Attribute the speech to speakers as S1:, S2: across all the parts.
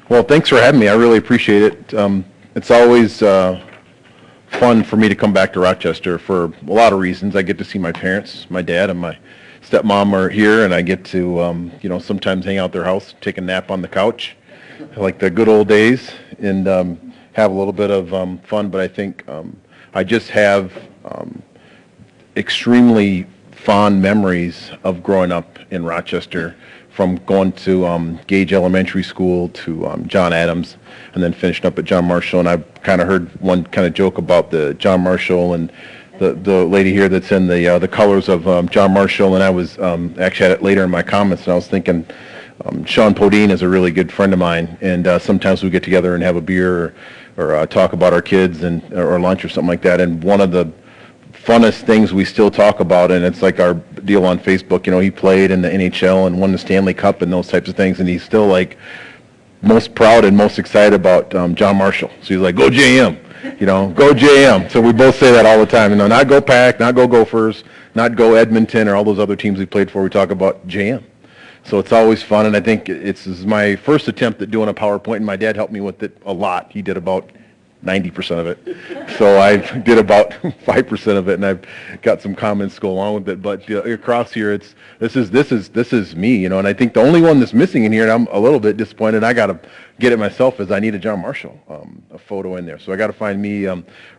S1: Well, thanks for having me. I really appreciate it. It's always fun for me to come back to Rochester for a lot of reasons. I get to see my parents, my dad and my stepmom are here, and I get to, sometimes hang out at their house, take a nap on the couch, like the good old days, and have a little bit of fun. But I think I just have extremely fond memories of growing up in Rochester, from going to Gage Elementary School to John Adams, and then finishing up at John Marshall. And I've kind of heard one kind of joke about the John Marshall and the lady here that's in the colors of John Marshall. And I was actually had it later in my comments, and I was thinking Sean Podine is a really good friend of mine, and sometimes we get together and have a beer or talk about our kids or lunch or something like that. And one of the funnest things we still talk about, and it's like our deal on Facebook, he played in the NHL and won the Stanley Cup and those types of things, and he's still like most proud and most excited about John Marshall. So he's like, go JM, go JM. So we both say that all the time, not go Pack, not go Gophers, not go Edmonton or all those other teams we played for. We talk about JM. So it's always fun, and I think this is my first attempt at doing a PowerPoint, and my dad helped me with it a lot. He did about 90% of it. So I did about 5% of it, and I've got some comments to go along with it. But across here, this is me, and I think the only one that's missing in here, and I'm a little bit disappointed, I got to get it myself, is I need a John Marshall a photo in there. So I got to find me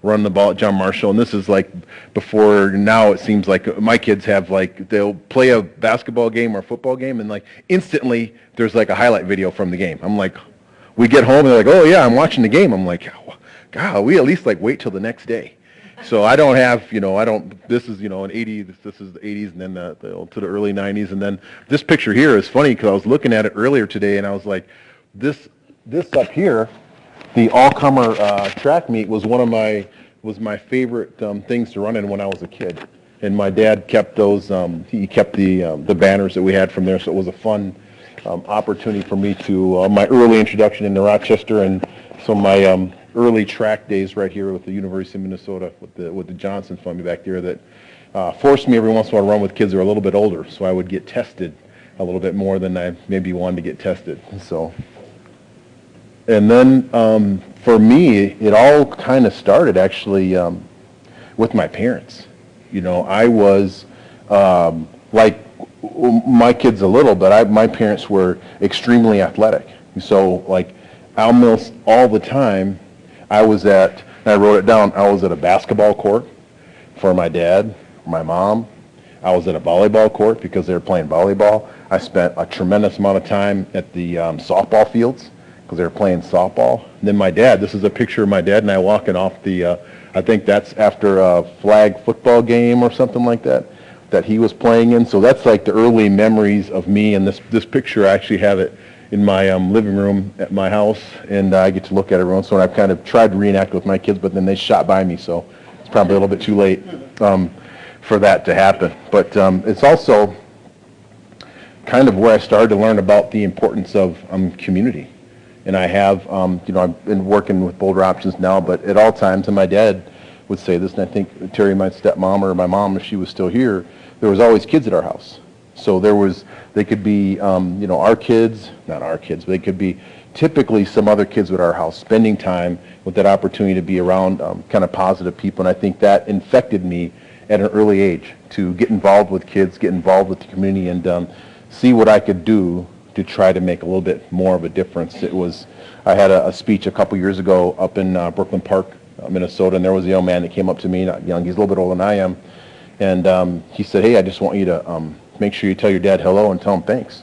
S1: running the ball at John Marshall, and this is like before. Now it seems like my kids have they'll play a basketball game or a football game, and instantly there's a highlight video from the game. I'm like, we get home and they're like, oh yeah, I'm watching the game. I'm like, God, we at least wait till the next day. So I don't have, this is, an 80, this is the 80s, and then to the early 90s. And then this picture here is funny because I was looking at it earlier today, and I was like, this up here, the all-comer track meet was was my favorite things to run in when I was a kid. And my dad kept those, he kept the banners that we had from there, so it was a fun opportunity for me to, my early introduction into Rochester, and so my early track days right here with the University of Minnesota with the Johnson Fund back there that forced me every once in a while to run with kids who are a little bit older, so I would get tested a little bit more than I maybe wanted to get tested. So, and then for me, it all kind of started actually with my parents. I was like my kids a little, but my parents were extremely athletic. So almost all the time, I was and I wrote it down, I was at a basketball court for my dad, my mom. I was at a volleyball court because they were playing volleyball. I spent a tremendous amount of time at the softball fields because they were playing softball. And then my dad, this is a picture of my dad and I walking off I think that's after a flag football game or something like that he was playing in. So that's the early memories of me, and this picture, I actually have it in my living room at my house, and I get to look at it every once in a while. I've kind of tried to reenact with my kids, but then they shot by me, so it's probably a little bit too late for that to happen. But it's also kind of where I started to learn about the importance of community. And I have, I've been working with Boulder Options now, but at all times, and my dad would say this, and I think Terry, my stepmom, or my mom, if she was still here, there was always kids at our house. So they could be, our kids, not our kids, but they could be typically some other kids at our house, spending time with that opportunity to be around kind of positive people. And I think that infected me at an early age to get involved with kids, get involved with the community, and see what I could do to try to make a little bit more of a difference. I had a speech a couple years ago up in Brooklyn Park, Minnesota, and there was a young man that came up to me, not young, he's a little bit older than I am, and he said, hey, I just want you to make sure you tell your dad hello and tell him thanks.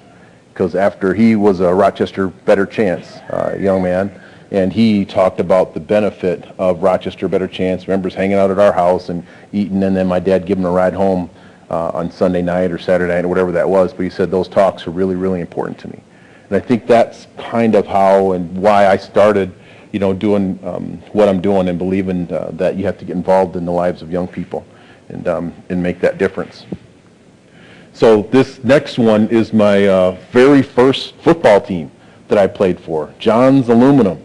S1: Because after he was a Rochester Better Chance young man, and he talked about the benefit of Rochester Better Chance, members hanging out at our house and eating, and then my dad giving him a ride home on Sunday night or Saturday night or whatever that was. But he said those talks are really, really important to me. And I think that's kind of how and why I started, doing what I'm doing, and believing that you have to get involved in the lives of young people and make that difference. So this next one is my very first football team that I played for, John's Aluminum.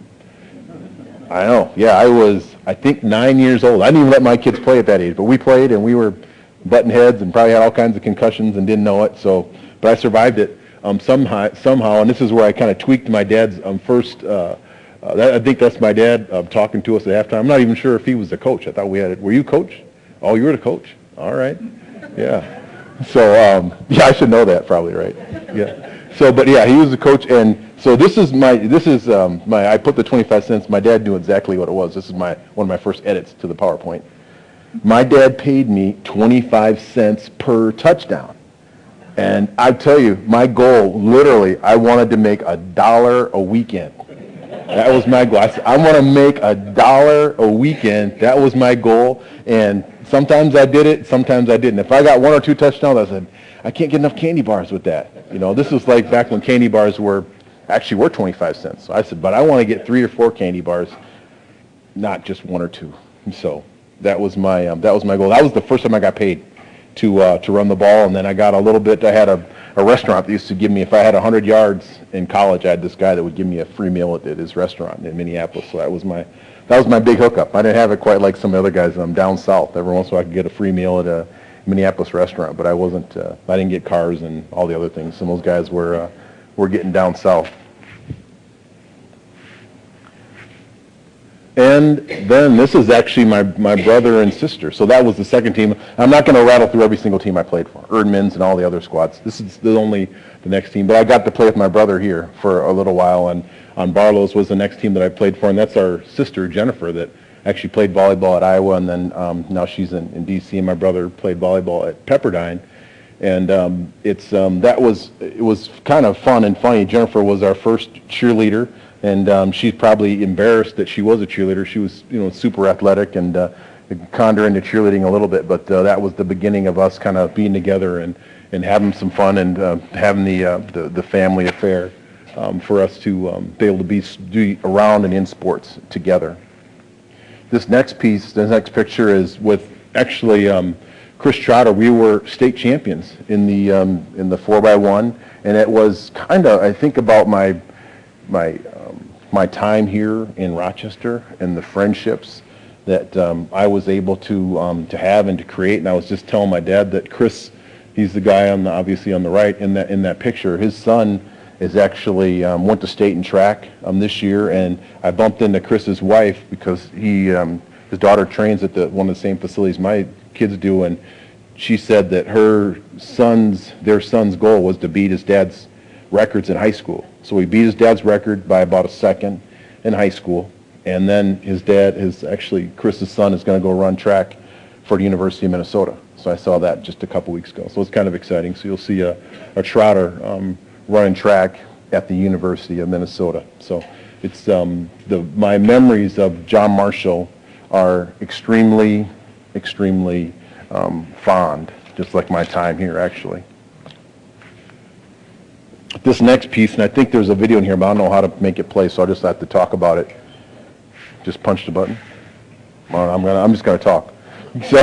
S1: I know, yeah, I was, I think, 9 years old. I didn't even let my kids play at that age, but we played and we were button heads and probably had all kinds of concussions and didn't know it. So, but I survived it. somehow, and this is where I kind of tweaked my dad's first. I think that's my dad talking to us at halftime. I'm not even sure if he was the coach. I thought we had it. Were you coach? Oh, you were the coach. All right. Yeah. So yeah, I should know that probably, right? Yeah. So, but yeah, he was the coach, and so this is my. I put the 25 cents. My dad knew exactly what it was. This is one of my first edits to the PowerPoint. My dad paid me 25 cents per touchdown. And I tell you, my goal, literally, I wanted to make $1 a weekend. That was my goal. I said, I want to make $1 a weekend. That was my goal. And sometimes I did it, sometimes I didn't. If I got 1 or 2 touchdowns, I said, I can't get enough candy bars with that. You know, this was like back when candy bars were 25 cents. So I said, but I want to get 3 or 4 candy bars, not just 1 or 2. So that was my goal. That was the first time I got paid to run the ball, and then I got a little bit. I had a restaurant that used to give me, if I had 100 yards in college, I had this guy that would give me a free meal at his restaurant in Minneapolis. So that was my big hookup. I didn't have it quite like some other guys. I'm down south. Every once in a while I could get a free meal at a Minneapolis restaurant, but I didn't get cars and all the other things. Some of those guys were getting down south. And then this is actually my brother and sister. So that was the second team. I'm not going to rattle through every single team I played for, Erdman's and all the other squads. This is only the next team. But I got to play with my brother here for a little while, and on Barlow's was the next team that I played for, and that's our sister, Jennifer, that actually played volleyball at Iowa, and then now she's in D.C., and my brother played volleyball at Pepperdine. And it was kind of fun and funny. Jennifer was our first cheerleader. And she's probably embarrassed that she was a cheerleader. She was, super athletic, and conned her into cheerleading a little bit. But that was the beginning of us kind of being together and having some fun and having the family affair for us to be able to be around and in sports together. This next picture is with actually Chris Trotter. We were state champions in the 4x1, and it was kind of, I think about my time here in Rochester and the friendships that I was able to have and to create. And I was just telling my dad that Chris, he's the guy obviously on the right in that picture. His son is actually went to state in track this year, and I bumped into Chris's wife because his daughter trains at one of the same facilities my kids do, and she said that their son's goal was to beat his dad's records in high school. So he beat his dad's record by about a second in high school, and then Chris's son is going to go run track for the University of Minnesota. So I saw that just a couple weeks ago. So it's kind of exciting. So you'll see a Trotter running track at the University of Minnesota. So it's my memories of John Marshall are extremely, extremely fond, just like my time here actually. This next piece, and I think there's a video in here, but I don't know how to make it play, so I'll just have to talk about it. Just punch the button. I'm just going to talk. So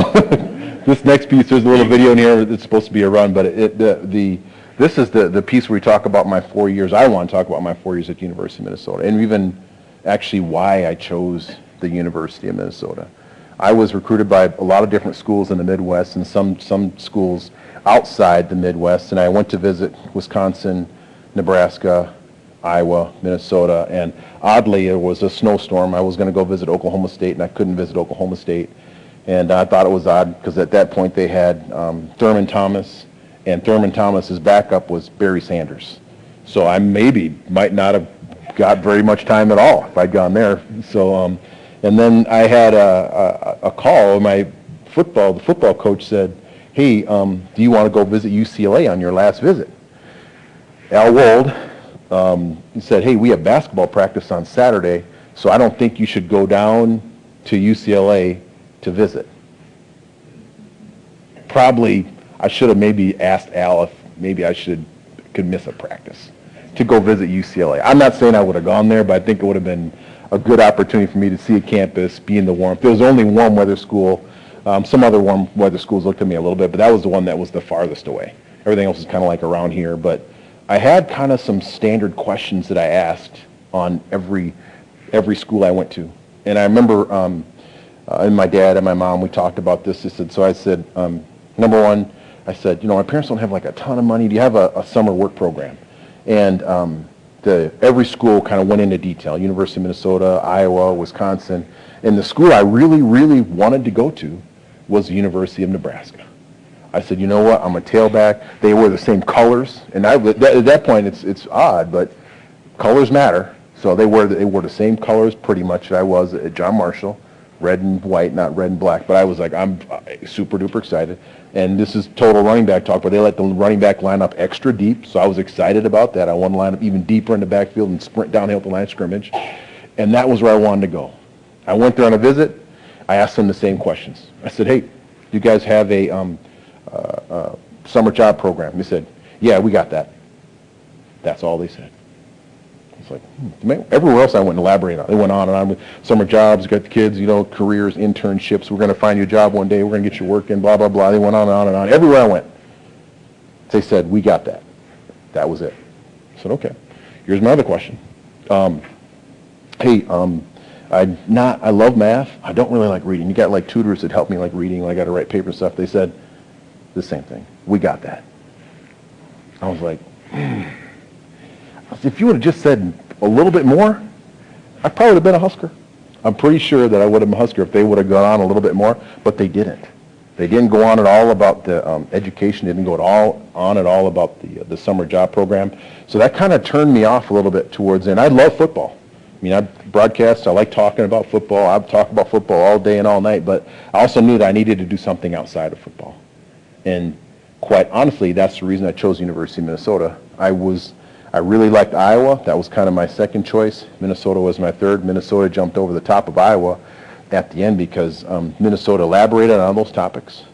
S1: this next piece, there's a little video in here. It's supposed to be a run, but this is the piece where we talk about my 4 years. I want to talk about my 4 years at the University of Minnesota, and even actually why I chose the University of Minnesota. I was recruited by a lot of different schools in the Midwest and some schools outside the Midwest, and I went to visit Wisconsin, Nebraska, Iowa, Minnesota, and oddly, it was a snowstorm. I was going to go visit Oklahoma State, and I couldn't visit Oklahoma State, and I thought it was odd because at that point they had Thurman Thomas, and Thurman Thomas's backup was Barry Sanders. So I might not have got very much time at all if I'd gone there. So, and then I had a call. The football coach said, "Hey, do you want to go visit UCLA on your last visit?" Al Wold said, "Hey, we have basketball practice on Saturday, so I don't think you should go down to UCLA to visit." Probably, I should have maybe asked Al if maybe could miss a practice to go visit UCLA. I'm not saying I would have gone there, but I think it would have been a good opportunity for me to see a campus, be in the warmth. There was only warm weather school. Some other warm weather schools looked at me a little bit, but that was the one that was the farthest away. Everything else is kind of like around here, but I had kind of some standard questions that I asked on every school I went to. And I remember, and my dad and my mom, we talked about this. I said, number one, I said, my parents don't have like a ton of money. Do you have a summer work program? And every school kind of went into detail, University of Minnesota, Iowa, Wisconsin. And the school I really, really wanted to go to was the University of Nebraska. I said, you know what, I'm a tailback. They wear the same colors. And at that point, it's odd, but colors matter. So they wore the same colors pretty much that I was at John Marshall, red and white, not red and black. But I was like, I'm super duper excited. And this is total running back talk, but they let the running back line up extra deep, so I was excited about that. I wanted to line up even deeper in the backfield and sprint downhill at the line of scrimmage. And that was where I wanted to go. I went there on a visit. I asked them the same questions. I said, hey, you guys have a summer job program? They said, yeah, we got that. That's all they said. It's like, everywhere else I went and elaborated on. They went on and on with summer jobs, got the kids, careers, internships. We're going to find you a job one day. We're going to get you working, blah, blah, blah. They went on and on and on. Everywhere I went, they said, we got that. That was it. I said, okay. Here's my other question. Hey, I love math. I don't really like reading. You got like tutors that help me like reading when I got to write paper stuff. They said the same thing. We got that. I was like, if you would have just said a little bit more, I probably would have been a Husker. I'm pretty sure that I would have been a Husker if they would have gone on a little bit more, but they didn't. They didn't go on at all about the education. They didn't go on at all about the summer job program. So that kind of turned me off a little bit towards it. And I love football. I mean, I broadcast. I like talking about football. I talk about football all day and all night, but I also knew that I needed to do something outside of football. And quite honestly, that's the reason I chose University of Minnesota. I really liked Iowa. That was kind of my second choice. Minnesota was my third. Minnesota jumped over the top of Iowa at the end because Minnesota elaborated on those topics.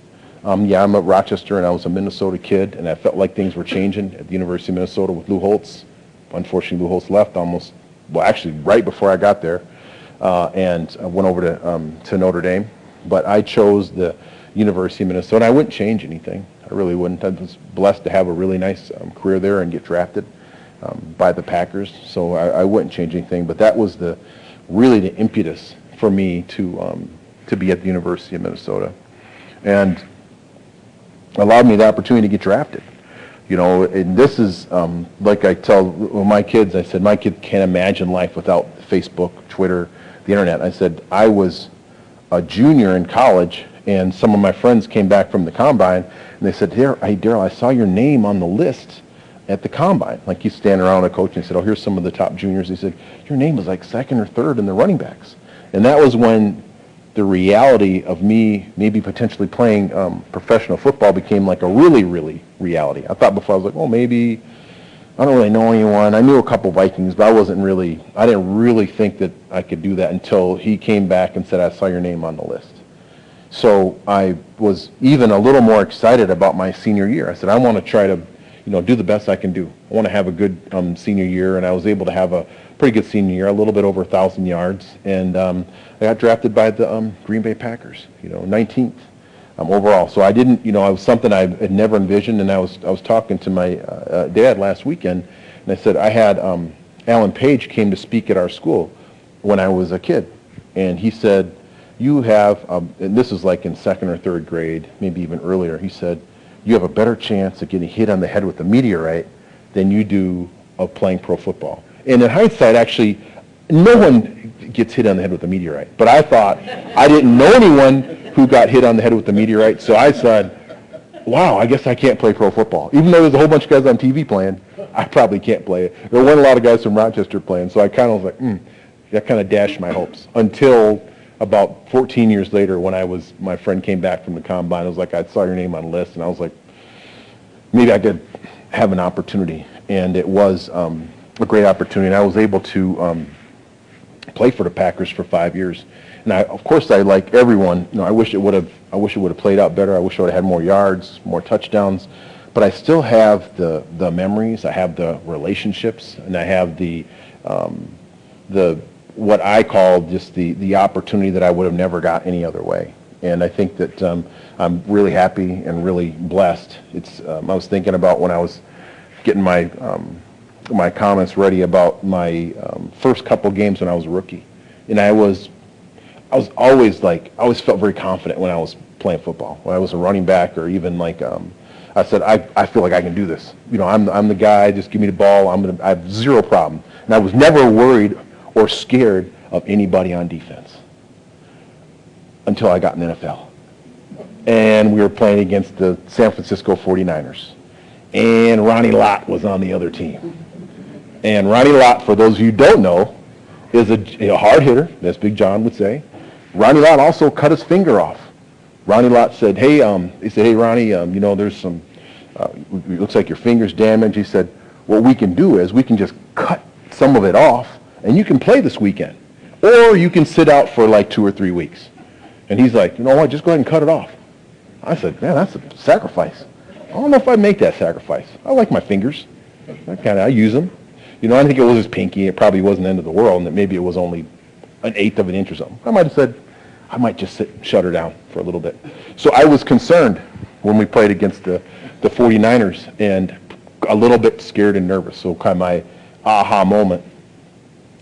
S1: I'm at Rochester, and I was a Minnesota kid, and I felt like things were changing at the University of Minnesota with Lou Holtz. Unfortunately, Lou Holtz left actually right before I got there, and I went over to Notre Dame. But I chose the University of Minnesota. I wouldn't change anything. I really wouldn't. I was blessed to have a really nice career there and get drafted by the Packers, so I wouldn't change anything. But that was really the impetus for me to be at the University of Minnesota, and allowed me the opportunity to get drafted. And this is like I tell my kids. I said my kids can't imagine life without Facebook, Twitter, the internet. I said I was a junior in college, and some of my friends came back from the combine, and they said, "Hey, Darrell, I saw your name on the list at the combine." Like he's standing around a coach and said, "Oh, here's some of the top juniors." He said, "Your name was like second or third in the running backs." And that was when the reality of me maybe potentially playing professional football became like a really, really reality. I thought before, I was like, well, maybe, I don't really know anyone. I knew a couple Vikings, but I didn't really think that I could do that until he came back and said, "I saw your name on the list." So I was even a little more excited about my senior year. I said, I want to try to do the best I can do. I want to have a good senior year, and I was able to have a pretty good senior year, a little bit over 1,000 yards, and I got drafted by the Green Bay Packers, 19th overall. So I didn't, it was something I had never envisioned, and I was talking to my dad last weekend, and I said I had Alan Page came to speak at our school when I was a kid, and he said, you have, and this is like in second or third grade, maybe even earlier, he said, you have a better chance of getting hit on the head with a meteorite than you do of playing pro football. And in hindsight, actually, no one gets hit on the head with a meteorite. But I thought, I didn't know anyone who got hit on the head with a meteorite, so I said, wow, I guess I can't play pro football. Even though there's a whole bunch of guys on TV playing, I probably can't play it. There weren't a lot of guys from Rochester playing, so I kind of was like, that kind of dashed my hopes. Until about 14 years later, when my friend came back from the combine, I was like, I saw your name on the list, and I was like, maybe I could have an opportunity. And it was a great opportunity, and I was able to play for the Packers for 5 years. And of course, like everyone, I wish it would have played out better. I wish I would have had more yards, more touchdowns. But I still have the memories. I have the relationships, and I have the what I call just the opportunity that I would have never got any other way. And I think that I'm really happy and really blessed. I was thinking about when I was getting my comments ready about my first couple games when I was a rookie, and I always felt very confident when I was playing football. When I was a running back, or even like I said, I feel like I can do this. You know, I'm the guy. Just give me the ball. I have zero problem. And I was never worried or scared of anybody on defense until I got in the NFL. And we were playing against the San Francisco 49ers. And Ronnie Lott was on the other team. And Ronnie Lott, for those of you who don't know, is a hard hitter, as Big John would say. Ronnie Lott also cut his finger off. Ronnie Lott said, hey, Ronnie, you know, there's some, it looks like your finger's damaged. He said, what we can do is we can just cut some of it off, and you can play this weekend. Or you can sit out for like 2 or 3 weeks. And he's like, you know what, just go ahead and cut it off. I said, man, that's a sacrifice. I don't know if I'd make that sacrifice. I like my fingers. I use them. You know, I think it was his pinky. It probably wasn't the end of the world, and that maybe it was only 1/8 of an inch or something. I might have said, I might just shut her down for a little bit. So I was concerned when we played against the 49ers and a little bit scared and nervous. So kind of my aha moment.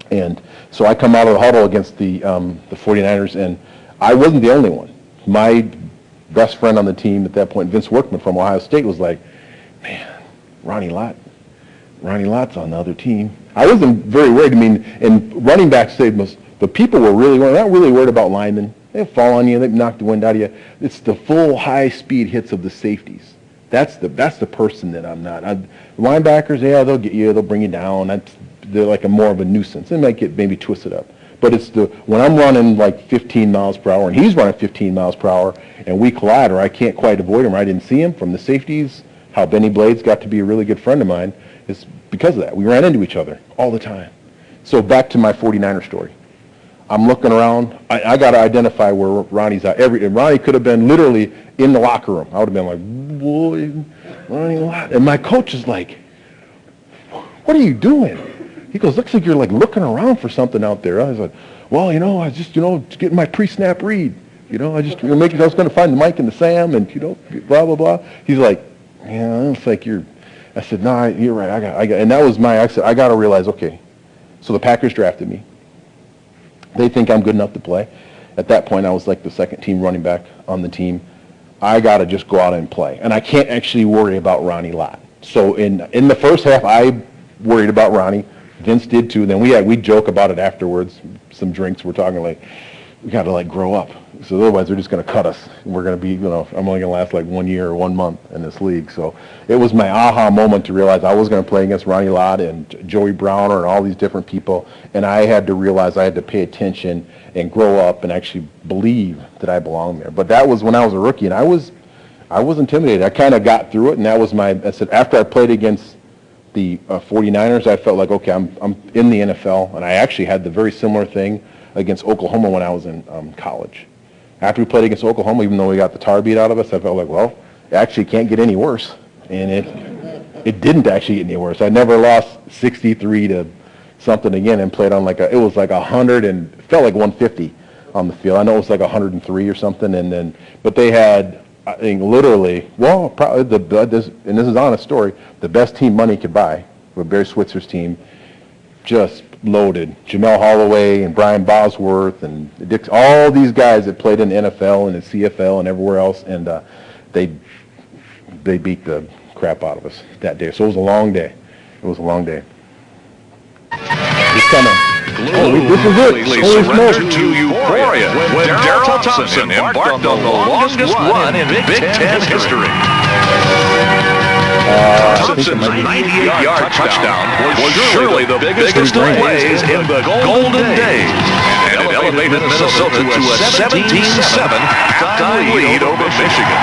S1: And so I come out of the huddle against the 49ers, and I wasn't the only one. My best friend on the team at that point, Vince Workman from Ohio State, was like, man, Ronnie Lott's on the other team. I wasn't very worried. I mean, and running backs, the people were really worried. They're not really worried about linemen. They fall on you. They knock the wind out of you. It's the full high-speed hits of the safeties. That's the person that I'm not. Linebackers, yeah, they'll get you. They'll bring you down. They're like more of a nuisance. They might get maybe twisted up. But it's when I'm running like 15 miles per hour and he's running 15 miles per hour and we collide or I can't quite avoid him or I didn't see him from the safeties, how Benny Blades got to be a really good friend of mine is because of that. We ran into each other all the time. So back to my 49er story. I'm looking around. I got to identify where Ronnie's at. And Ronnie could have been literally in the locker room. I would have been like, boy, Ronnie. And my coach is like, what are you doing? He goes, looks like you're like looking around for something out there. I was like, well, you know, I just, you know, getting my pre-snap read. You know, I was going to find the Mike and the Sam and, you know, blah, blah, blah. He's like, yeah, it's like I said, no, you're right. I got, and that was I said, I got to realize, okay, so the Packers drafted me. They think I'm good enough to play. At that point, I was like the second team running back on the team. I got to just go out and play. And I can't actually worry about Ronnie Lott. So in the first half, I worried about Ronnie. Vince did too. Then we joke about it afterwards. Some drinks. We're talking like, we got to like grow up. So otherwise they're just going to cut us. We're going to be, you know, I'm only going to last like 1 year or 1 month in this league. So it was my aha moment to realize I was going to play against Ronnie Lott and Joey Browner and all these different people. And I had to realize I had to pay attention and grow up and actually believe that I belonged there. But that was when I was a rookie, and I was intimidated. I kind of got through it, and that was I said, after I played against the 49ers, I felt like, okay, I'm in the NFL, and I actually had the very similar thing against Oklahoma when I was in college. After we played against Oklahoma, even though we got the tar beat out of us, I felt like, well, it actually can't get any worse. And it didn't actually get any worse. I never lost 63 to something again and played on it was like 100 and it felt like 150 on the field. I know it was like 103 or something. But they had, I think, literally, well, probably and this is an honest story, the best team money could buy, with Barry Switzer's team, just loaded. Jamel Holloway and Brian Bosworth and all these guys that played in the NFL and the CFL and everywhere else, and they beat the crap out of us that day. So it was a long day. It was a long day. Just kind of, this is it. Holy smokes.
S2: To Euphoria when Darrell Thompson embarked on the longest run in Big Ten history. Thompson's 98-yard touchdown was surely the biggest of plays in the Golden Days, and it elevated Minnesota to a 17-7 halftime lead over Michigan.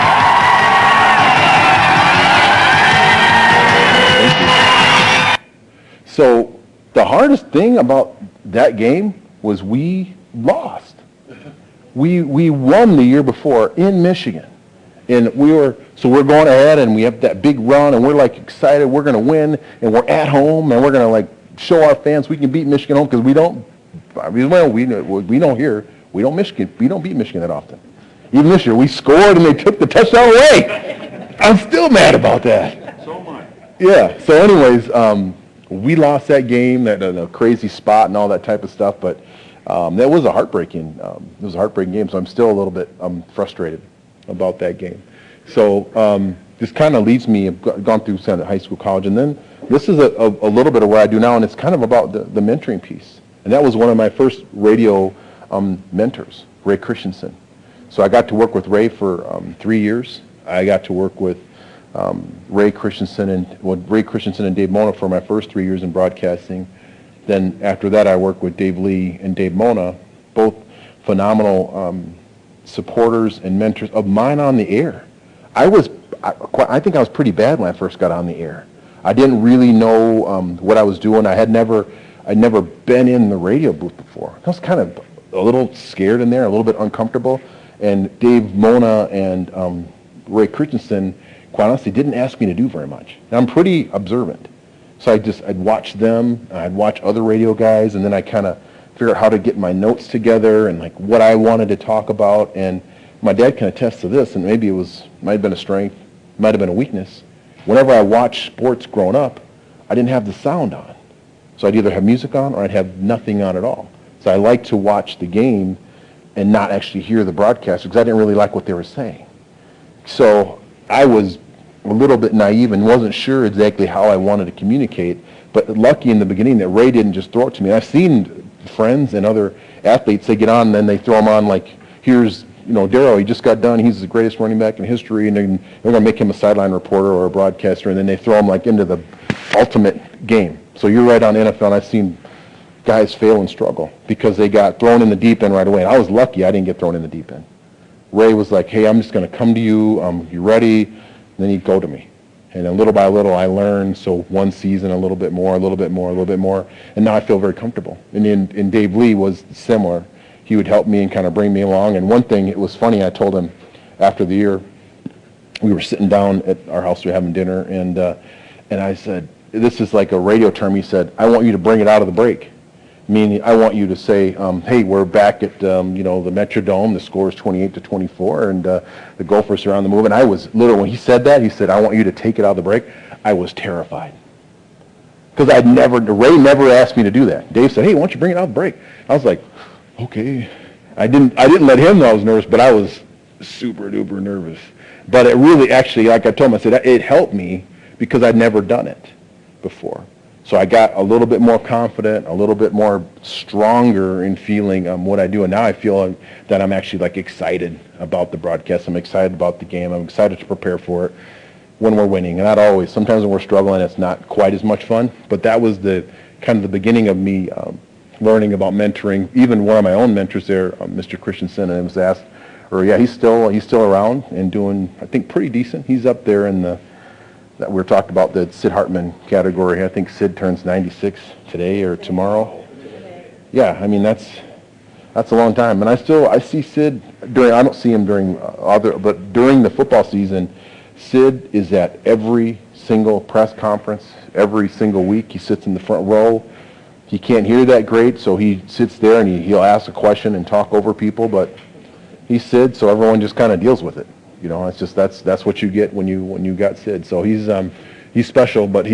S1: So the hardest thing about that game was we lost. We won the year before in Michigan. And we're going ahead and we have that big run and we're like excited, we're going to win and we're at home and we're going to like show our fans we can beat Michigan home because we don't beat Michigan that often. Even this year we scored and they took the touchdown away. I'm still mad about that.
S3: So much.
S1: Yeah. So anyways, we lost that game, that crazy spot and all that type of stuff, but that was a heartbreaking game. So I'm still a little bit frustrated about that game. So this kind of leads me, I've gone through Senate High School, college, and then this is a little bit of what I do now, and it's kind of about the mentoring piece. And that was one of my first radio mentors, Ray Christensen. So I got to work with Ray for 3 years. I got to work with Ray Christensen and Dave Mona for my first 3 years in broadcasting. Then after that, I worked with Dave Lee and Dave Mona, both phenomenal supporters and mentors of mine on the air. I think I was pretty bad when I first got on the air. I didn't really know what I was doing. I'd never been in the radio booth before. I was kind of a little scared in there, a little bit uncomfortable. And Dave Mona and Ray Christensen, quite honestly, didn't ask me to do very much. And I'm pretty observant. So I'd watch them, I'd watch other radio guys, and then I kind of figure out how to get my notes together and like what I wanted to talk about. And my dad can attest to this, and maybe might have been a strength, might have been a weakness. Whenever I watched sports growing up, I didn't have the sound on. So I'd either have music on or I'd have nothing on at all. So I like to watch the game and not actually hear the broadcaster because I didn't really like what they were saying. So I was a little bit naive and wasn't sure exactly how I wanted to communicate, but lucky in the beginning that Ray didn't just throw it to me. I've seen friends and other athletes, they get on and then they throw them on like, here's, Darrell, he just got done, he's the greatest running back in history, and they're going to make him a sideline reporter or a broadcaster, and then they throw him like into the ultimate game. So you're right on NFL, and I've seen guys fail and struggle because they got thrown in the deep end right away. And I was lucky I didn't get thrown in the deep end. Ray was like, hey, I'm just going to come to you, you ready? And then he'd go to me. And then little by little I learned, so one season a little bit more, a little bit more, a little bit more, and now I feel very comfortable. And Dave Lee was similar. He would help me and kind of bring me along. And one thing, it was funny, I told him after the year, we were sitting down at our house, we were having dinner, and I said, this is like a radio term, he said, I want you to bring it out of the break. Meaning, I want you to say, hey, we're back at, the Metrodome, the score is 28-24, and the Gophers are on the move. And I was literally, when he said that, he said, I want you to take it out of the break. I was terrified. Because Ray never asked me to do that. Dave said, hey, why don't you bring it out of the break? I was like, okay. I didn't let him know I was nervous, but I was super duper nervous. But it really actually, like I told him, I said, it helped me because I'd never done it before. So I got a little bit more confident, a little bit more stronger in feeling what I do. And now I feel that I'm actually like excited about the broadcast. I'm excited about the game. I'm excited to prepare for it when we're winning. And not always. Sometimes when we're struggling, it's not quite as much fun. But that was the kind of the beginning of me learning about mentoring. Even one of my own mentors there, Mr. Christensen, and I was asked, he's still around and doing, I think, pretty decent. He's up there in that we're talking about the Sid Hartman category. I think Sid turns 96 today or tomorrow. Yeah, I mean that's a long time. And I see Sid I don't see him but during the football season, Sid is at every single press conference, every single week. He sits in the front row. He can't hear that great, so he sits there and he'll ask a question and talk over people, but he's Sid, so everyone just kind of deals with it. It's just that's what you get when you got Sid. So he's special, but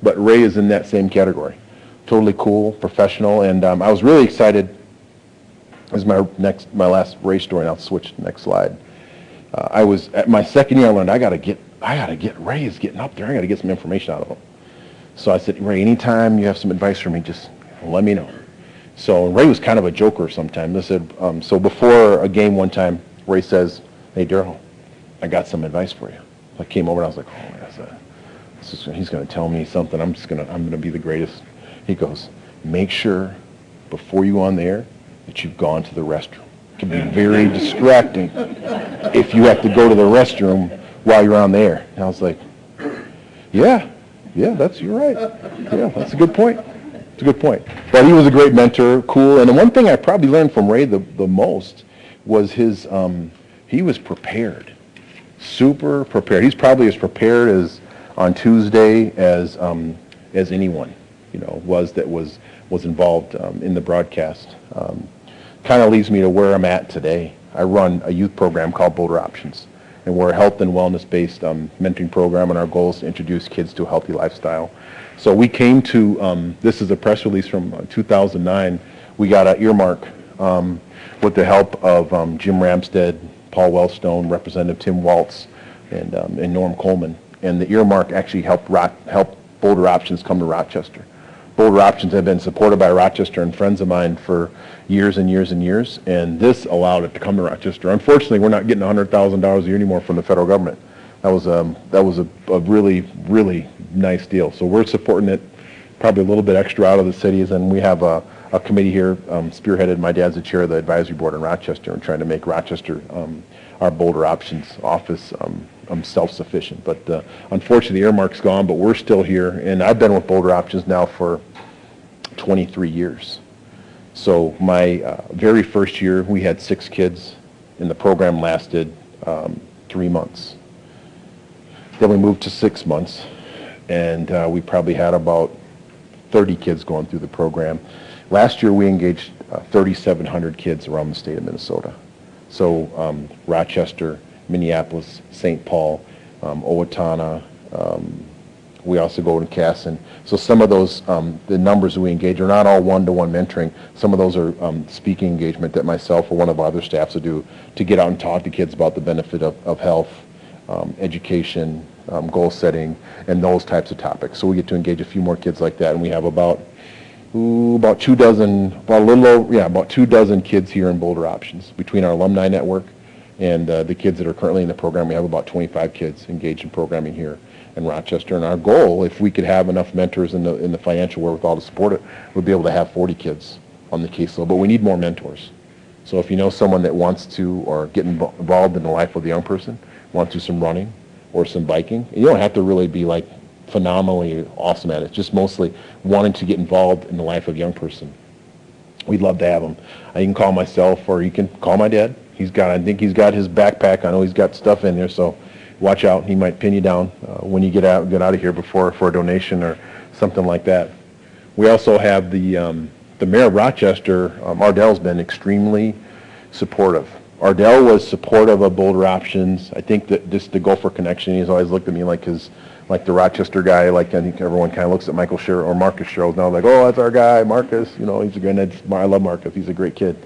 S1: but Ray is in that same category. Totally cool, professional, and I was really excited. This is my last race story, and I'll switch to the next slide. I was at my second year. I learned I gotta get Ray is getting up there. I gotta get some information out of him. So I said, Ray, anytime you have some advice for me, just let me know. So Ray was kind of a joker sometimes. I said, so before a game one time, Ray says, hey, Darrell, I got some advice for you. I came over and I was like, he's going to tell me something. I'm going to be the greatest. He goes, make sure before you go on the air that you've gone to the restroom. It can be very distracting if you have to go to the restroom while you're on the air. And I was like, yeah, you're right. Yeah, that's a good point. It's a good point. But he was a great mentor, cool. And the one thing I probably learned from Ray the most was his, he was prepared, super prepared. He's probably as prepared as on Tuesday as anyone, was involved in the broadcast. Kind of leads me to where I'm at today. I run a youth program called Boulder Options, and we're a health and wellness-based mentoring program, and our goal is to introduce kids to a healthy lifestyle. So we came to, this is a press release from 2009. We got an earmark with the help of Jim Ramstad, Paul Wellstone, Representative Tim Waltz, and Norm Coleman. And the earmark actually helped Boulder Options come to Rochester. Boulder Options have been supported by Rochester and friends of mine for years and years and years, and this allowed it to come to Rochester. Unfortunately, we're not getting $100,000 a year anymore from the federal government. That was a really, really nice deal. So we're supporting it, probably a little bit extra out of the cities, and we have a committee here spearheaded. My dad's the chair of the advisory board in Rochester, and trying to make Rochester, our Boulder Options office, self-sufficient. But unfortunately, the earmark's gone, but we're still here, and I've been with Boulder Options now for 23 years. So my very first year, we had 6 kids, and the program lasted 3 months. Then we moved to 6 months, and we probably had about 30 kids going through the program. Last year, we engaged 3,700 kids around the state of Minnesota. So Rochester, Minneapolis, St. Paul, Owatonna, we also go to Casson. So some of those, the numbers that we engage are not all one-to-one mentoring. Some of those are speaking engagement that myself or one of our other staffs will do to get out and talk to kids about the benefit of health, education, goal setting, and those types of topics. So we get to engage a few more kids like that, and we have about 2 dozen kids here in Boulder Options. Between our alumni network and the kids that are currently in the program, we have about 25 kids engaged in programming here in Rochester. And our goal, if we could have enough mentors in the financial wherewithal to support it, would be able to have 40 kids on the caseload. But we need more mentors. So if you know someone that wants to or get involved in the life of the young person, wants to do some running or some biking, you don't have to really be like phenomenally awesome at it. It's just mostly wanting to get involved in the life of a young person. We'd love to have them. You can call myself, or you can call my dad. I think he's got his backpack. I know he's got stuff in there, so watch out. He might pin you down when you get out of here for a donation or something like that. We also have the mayor of Rochester. Ardell's been extremely supportive. Ardell was supportive of Boulder Options. I think that just the Gopher connection, he's always looked at me like the Rochester guy. Like I think everyone kind of looks at Michael Sherrill or Marcus Sherrill now, like, oh, that's our guy, Marcus. You know, he's a great. I love Marcus. He's a great kid.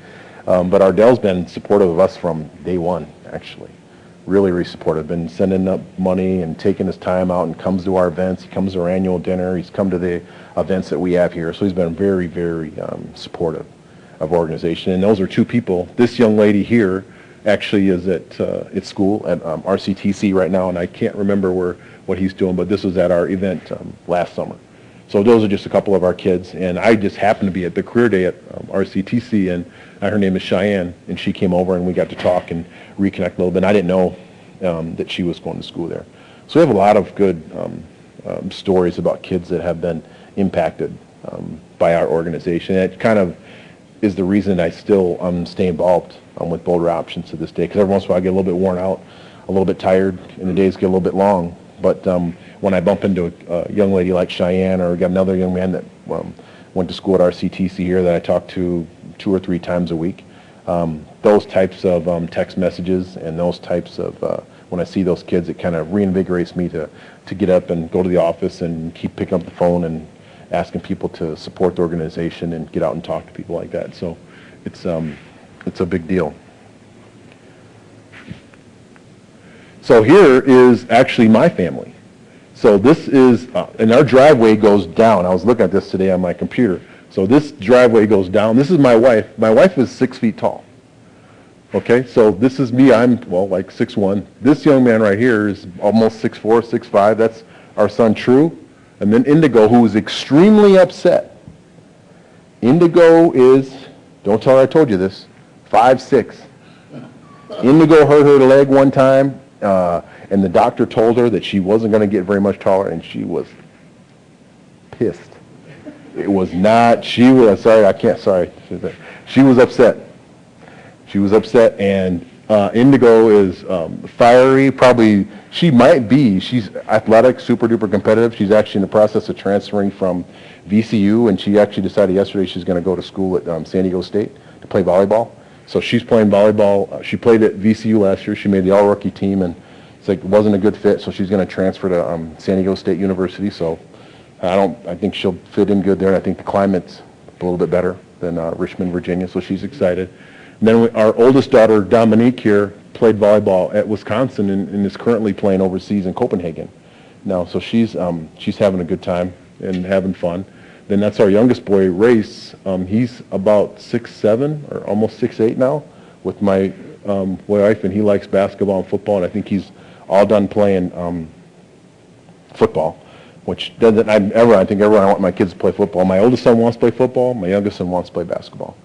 S1: But Ardell's been supportive of us from day one, actually. Really, really supportive. Been sending up money and taking his time out and comes to our events. He comes to our annual dinner. He's come to the events that we have here. So he's been very, very supportive of organization. And those are 2 people. This young lady here actually is at school at RCTC right now, and I can't remember what he's doing, but this was at our event last summer. So those are just a couple of our kids, and I just happened to be at the career day at RCTC, and her name is Cheyenne, and she came over and we got to talk and reconnect a little bit. And I didn't know that she was going to school there. So we have a lot of good stories about kids that have been impacted by our organization. And it kind of is the reason I still stay involved with Boulder Options to this day, because every once in a while I get a little bit worn out, a little bit tired, and the days get a little bit long. But when I bump into a young lady like Cheyenne, or got another young man that went to school at RCTC here that I talk to 2 or 3 times a week, those types of text messages and those types of, when I see those kids, it kind of reinvigorates me to get up and go to the office and keep picking up the phone and asking people to support the organization and get out and talk to people like that. So it's a big deal. So here is actually my family. So this is, and our driveway goes down. I was looking at this today on my computer. So this driveway goes down. This is my wife. My wife is 6 feet tall. Okay, so this is me. I'm, like 6'1". This young man right here is almost 6'4", 6'5". That's our son, True. And then Indigo, who is extremely upset. Indigo is, don't tell her I told you this, 5'6". Indigo hurt her leg one time. And the doctor told her that she wasn't going to get very much taller, and she was pissed. It was not, she was upset. She was upset, and Indigo is fiery, probably, she's athletic, super duper competitive. She's actually in the process of transferring from VCU, and she actually decided yesterday she's going to go to school at San Diego State to play volleyball. So she's playing volleyball. She played at VCU last year. She made the all-rookie team, and it wasn't a good fit, so she's going to transfer to San Diego State University. So I think she'll fit in good there. I think the climate's a little bit better than Richmond, Virginia, so she's excited. And then our oldest daughter, Dominique here, played volleyball at Wisconsin and is currently playing overseas in Copenhagen now. So she's having a good time and having fun. Then that's our youngest boy, Race. He's about 6'7" or almost 6'8" now with my wife, and he likes basketball and football, and I think he's all done playing football, which doesn't, I think everyone, I want my kids to play football. My oldest son wants to play football. My youngest son wants to play basketball.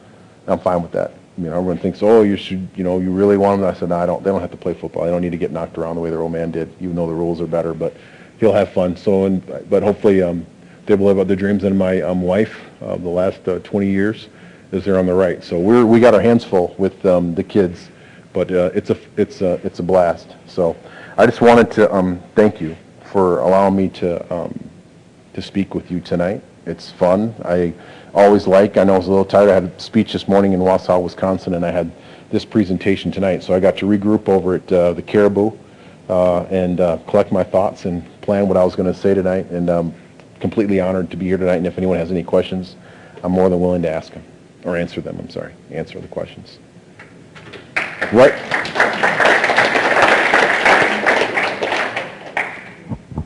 S1: I'm fine with that. You know, everyone thinks, oh, you should, you know, you really want them. I said, no, I don't. They don't have to play football. They don't need to get knocked around the way their old man did, even though the rules are better. But he'll have fun. So, but hopefully they'll live out their dreams. And my wife, the last 20 years, is there on the right. So we got our hands full with the kids, but it's a blast. So I just wanted to thank you for allowing me to speak with you tonight. It's fun. I always I know I was a little tired. I had a speech this morning in Wausau, Wisconsin, and I had this presentation tonight. So I got to regroup over at the Caribou and collect my thoughts and plan what I was going to say tonight. And I'm completely honored to be here tonight. And if anyone has any questions, I'm more than willing to ask them, or answer them, answer the questions. Right.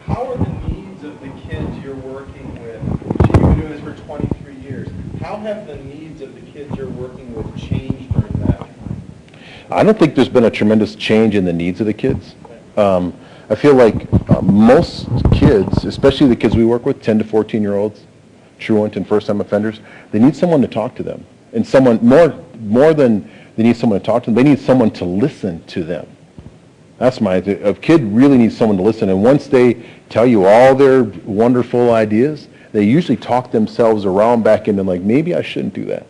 S3: How are the needs of the kids you're working with? You've been doing this for 23 years. How have the needs of the kids you're working with changed during that time?
S1: I don't think there's been a tremendous change in the needs of the kids. I feel like most kids, especially the kids we work with, 10 to 14-year-olds, truant and first-time offenders, they need someone to talk to them. And someone, more than they need someone to talk to them, they need someone to listen to them. That's a kid really needs someone to listen. And once they tell you all their wonderful ideas, they usually talk themselves around back into like, maybe I shouldn't do that.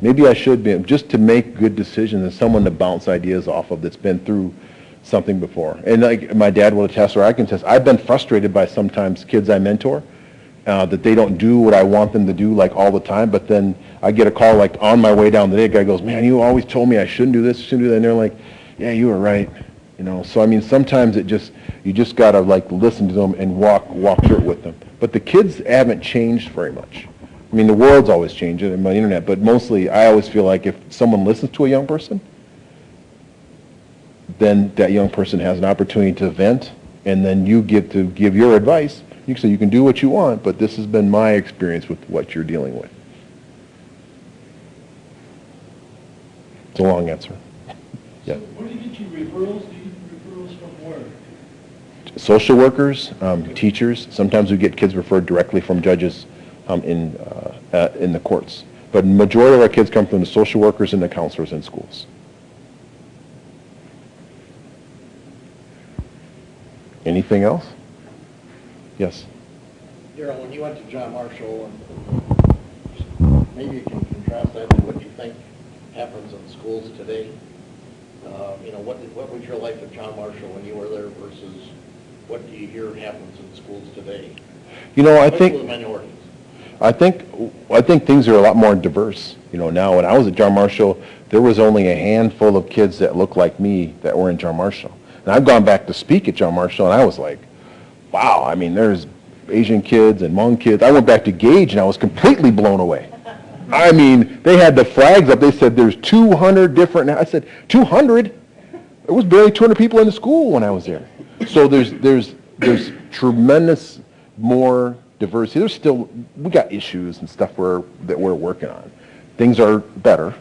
S1: Maybe I should be, just to make good decisions and someone to bounce ideas off of that's been through something before. And like my dad will attest, or I can attest, I've been frustrated by sometimes kids I mentor that they don't do what I want them to do like all the time, but then I get a call like on my way down the day, a guy goes, man, you always told me I shouldn't do this, shouldn't do that, and they're like, yeah, you were right. You know, so I mean, sometimes you just gotta like listen to them and walk through it with them. But the kids haven't changed very much. I mean, the world's always changing in my internet, but mostly I always feel like if someone listens to a young person, then that young person has an opportunity to vent, and then you get to give your advice. You can say you can do what you want, but this has been my experience with what you're dealing with. It's a long answer. Yeah.
S4: So where do you get your referrals? Do you get referrals from where?
S1: Social workers, teachers. Sometimes we get kids referred directly from judges in the courts. But the majority of our kids come from the social workers and the counselors in schools. Anything else? Yes.
S5: Darrell, when you went to John Marshall, and maybe you can contrast that to what you think happens in schools today. You know, what was your life at John Marshall when you were there versus what do you hear happens in schools today?
S1: You know, I
S5: Especially with
S1: think
S5: minorities.
S1: I think things are a lot more diverse. You know, now when I was at John Marshall, there was only a handful of kids that looked like me that were in John Marshall. And I've gone back to speak at John Marshall, and I was like, wow, I mean, there's Asian kids and Hmong kids. I went back to Gage, and I was completely blown away. I mean, they had the flags up. They said there's 200 different. I said, 200? There was barely 200 people in the school when I was there. So there's tremendous more diversity. There's still, we got issues and stuff that we're working on. Things are better,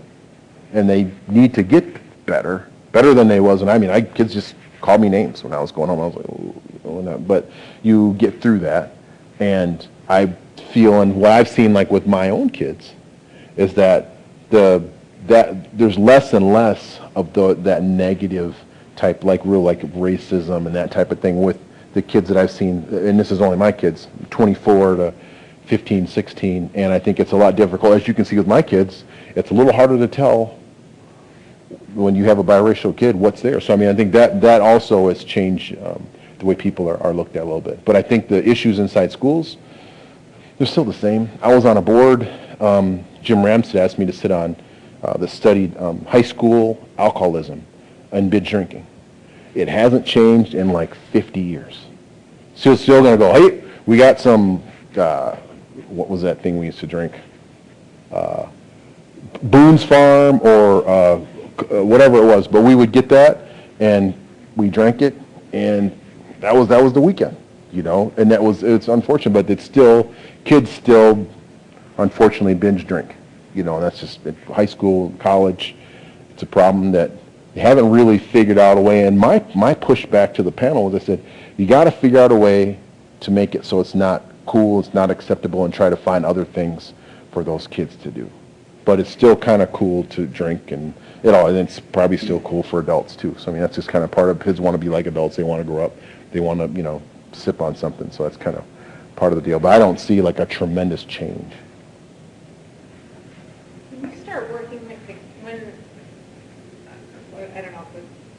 S1: and they need to get better than they was. And I mean, kids just called me names when I was going home. I was like, oh, no. But you get through that, and I feel, and what I've seen like with my own kids, is that there's less and less of that negative type, like racism and that type of thing with the kids that I've seen, and this is only my kids, 24 to 15, 16, and I think it's a lot difficult. As you can see with my kids, it's a little harder to tell when you have a biracial kid what's there. So I mean, I think that also has changed the way people are looked at a little bit. But I think the issues inside schools, they're still the same. I was on a board, Jim Ramsey asked me to sit on that studied high school alcoholism and binge drinking. It hasn't changed in like 50 years. So it's still going to go, hey, we got some, what was that thing we used to drink? Boone's Farm or whatever it was, but we would get that and we drank it, and that was the weekend, you know. And it's unfortunate, but kids still unfortunately binge drink, you know. And that's just high school, college. It's a problem that they haven't really figured out a way. And my pushback to the panel was, I said, you got to figure out a way to make it so it's not cool, it's not acceptable, and try to find other things for those kids to do. But it's still kind of cool to drink, and it's probably still cool for adults too. So I mean, that's just kind of part of kids want to be like adults. They want to grow up. They want to, you know, sip on something. So that's kind of part of the deal. But I don't see like a tremendous change.
S6: When you start working with I don't know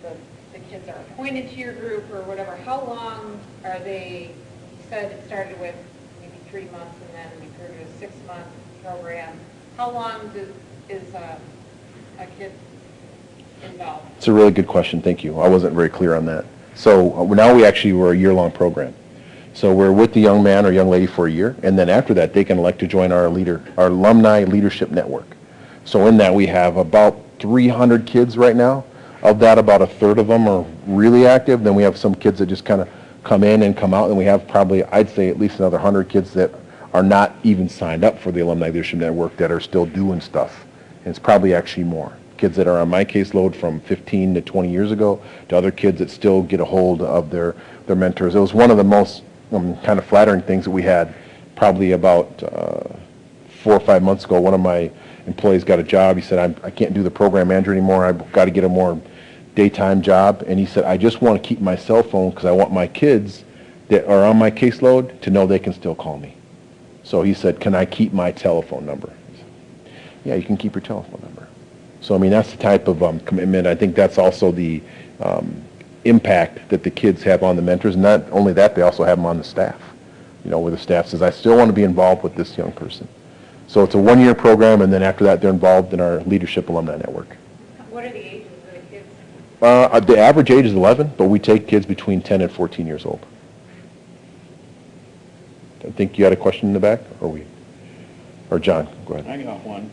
S6: if the kids are appointed to your group or whatever, how long are they? You said it started with maybe 3 months and then we grew to a 6-month program. How long is a kid involved?
S1: It's a really good question. Thank you. I wasn't very clear on that. So now we're a year-long program. So we're with the young man or young lady for a year, and then after that, they can elect to join our alumni leadership network. So in that, we have about 300 kids right now. Of that, about a third of them are really active. Then we have some kids that just kind of come in and come out, and we have probably, I'd say, at least another 100 kids that are not even signed up for the Alumni Leadership Network that are still doing stuff. And it's probably actually more. Kids that are on my caseload from 15 to 20 years ago to other kids that still get a hold of their mentors. It was one of the most kind of flattering things that we had probably about 4 or 5 months ago. One of my employees got a job. He said, I can't do the program manager anymore. I've got to get a more daytime job. And he said, I just want to keep my cell phone because I want my kids that are on my caseload to know they can still call me. So he said, can I keep my telephone number? I said, yeah, you can keep your telephone number. So, I mean, that's the type of commitment. I think that's also the impact that the kids have on the mentors. And not only that, they also have them on the staff, you know, where the staff says, I still want to be involved with this young person. So it's a one-year program, and then after that, they're involved in our Leadership Alumni Network.
S6: What are the ages of the kids?
S1: The average age is 11, but we take kids between 10 and 14 years old. I think you had a question in the back, or John, go ahead.
S4: I got one.